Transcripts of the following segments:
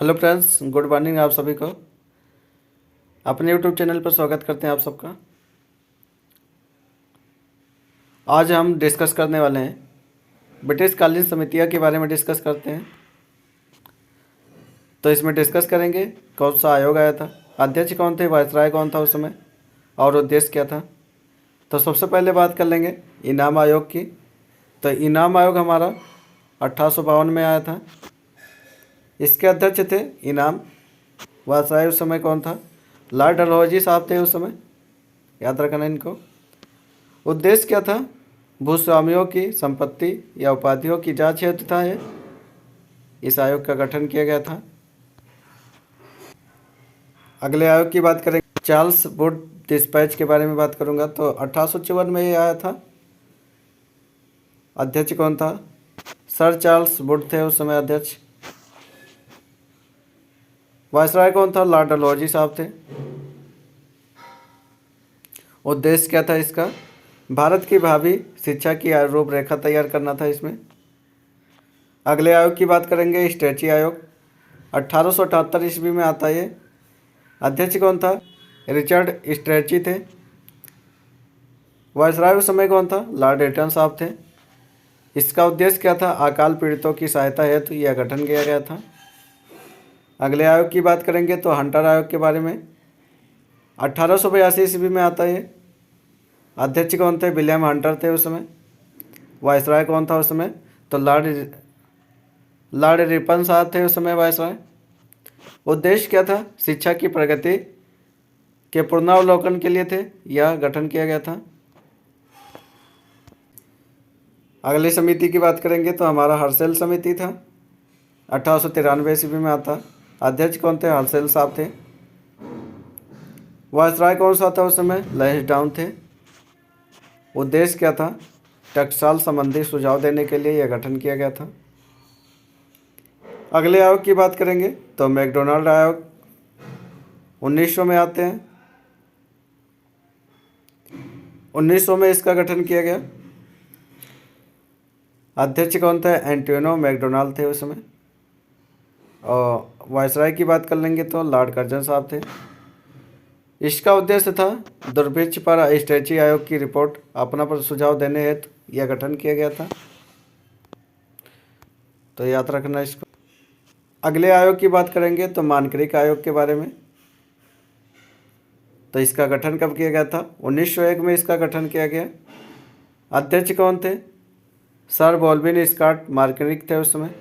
Hello friends, good morning आप सभी को। अपने यूट्यूब चैनल पर स्वागत करते हैं आप सबका। आज हम डिस्कस करने वाले हैं ब्रिटिश कालीन समितियाँ के बारे में डिस्कस करते हैं। तो इसमें डिस्कस करेंगे कौन सा आयोग आया था, अध्यक्ष कौन थे, वायसराय कौन था उस समय और उद्देश्य क्या था। तो सबसे पहले बात कर लेंगे इनाम आयोग की। तो इनाम आयोग हमारा 1852 में आया था। इसके अध्यक्ष थे इनाम। वायसराय उस समय कौन था? लॉर्ड डलहौजी साहब थे उस समय, याद रखना इनको। उद्देश्य क्या था? भूस्वामियों की संपत्ति या उपाधियों की जांच हेतु था इस आयोग का गठन किया गया था। अगले आयोग की बात करेंगे, चार्ल्स वुड डिस्पैच के बारे में बात करूंगा। तो 1854 में ये आया था। अध्यक्ष कौन था? सर चार्ल्स वुड थे उस समय अध्यक्ष। वायसराय कौन था? लॉर्ड डलहौजी साहब थे। उद्देश्य क्या था इसका? भारत की भावी शिक्षा की रूपरेखा तैयार करना था इसमें। अगले आयोग की बात करेंगे, स्ट्रेची आयोग। 1878 ईस्वी में आता है ये। अध्यक्ष कौन था? रिचर्ड स्ट्रेची थे। वायसराय उस समय कौन था? लॉर्ड रिटन साहब थे। इसका उद्देश्य क्या था? अकाल पीड़ितों की सहायता हेतु यह गठन किया गया था। अगले आयोग की बात करेंगे तो हंटर आयोग के बारे में। 1882 ईस्वी में आता है। अध्यक्ष कौन थे? विलियम हंटर थे उस समय। वायसराय कौन था उस समय? तो लॉर्ड रिपन साहब थे उस समय वायसराय। उद्देश्य क्या था? शिक्षा की प्रगति के पुनरावलोकन के लिए थे यह गठन किया गया था। अगली समिति की बात करेंगे तो हमारा हर्सेल समिति था। 1893 ईस्वी में आता। अध्यक्ष कौन थे? हर्सेल साहब थे। वायसराय कौन सा था उस समय? लैंसडाउन थे। उद्देश्य क्या था? टकसाल संबंधी सुझाव देने के लिए यह गठन किया गया था। अगले आयोग की बात करेंगे तो मैकडोनाल्ड आयोग 1900 में आते हैं। 1900 में इसका गठन किया गया। अध्यक्ष कौन थे? एंटोनियो मैकडोनाल्ड थे उस समय। और वायसराय की बात कर लेंगे तो लॉर्ड कर्जन साहब थे। इसका उद्देश्य था दुर्भिक्ष पर स्ट्रेची आयोग की रिपोर्ट अपना पर सुझाव देने हेतु यह गठन किया गया था। तो याद रखना इसको। अगले आयोग की बात करेंगे तो मानक्रिक आयोग के बारे में। तो इसका गठन कब किया गया था? 1901 में इसका गठन किया गया। अध्यक्ष कौन थे? सर बॉल्बिन स्कॉट मार्क्रिक थे उस समय।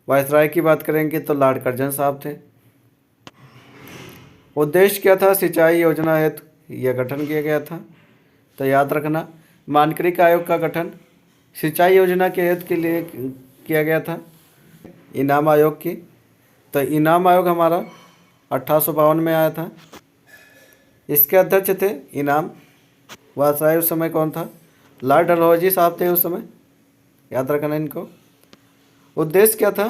वायसराय की बात करेंगे तो लॉर्ड कर्जन साहब थे। उद्देश्य क्या था? सिंचाई योजना हेतु यह गठन किया गया था। तो याद रखना, मानक्रिक आयोग का गठन सिंचाई योजना के हेतु के लिए किया गया था। इनाम आयोग की। तो इनाम आयोग हमारा 1852 में आया था। इसके अध्यक्ष थे इनाम। वायसराय उस समय कौन था? लॉर्ड डलहौजी साहब थे उस समय, याद रखना इनको। उद्देश्य क्या था?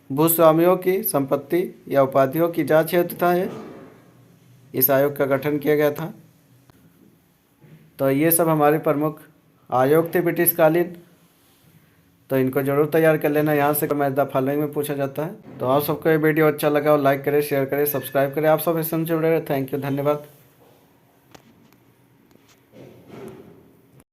भूस्वामियों की संपत्ति या उपाधियों की जांच हेतु था इस आयोग का गठन किया गया था। तो ये सब हमारे प्रमुख आयोग थे ब्रिटिश कालीन। तो इनको जरूर तैयार कर लेना। यहाँ से मैच द फॉलोइंग में पूछा जाता है। तो आप सबको ये वीडियो अच्छा लगा और लाइक करें, शेयर करें, सब्सक्राइब करें। आप सब इससे जुड़े रहे। थैंक यू, धन्यवाद।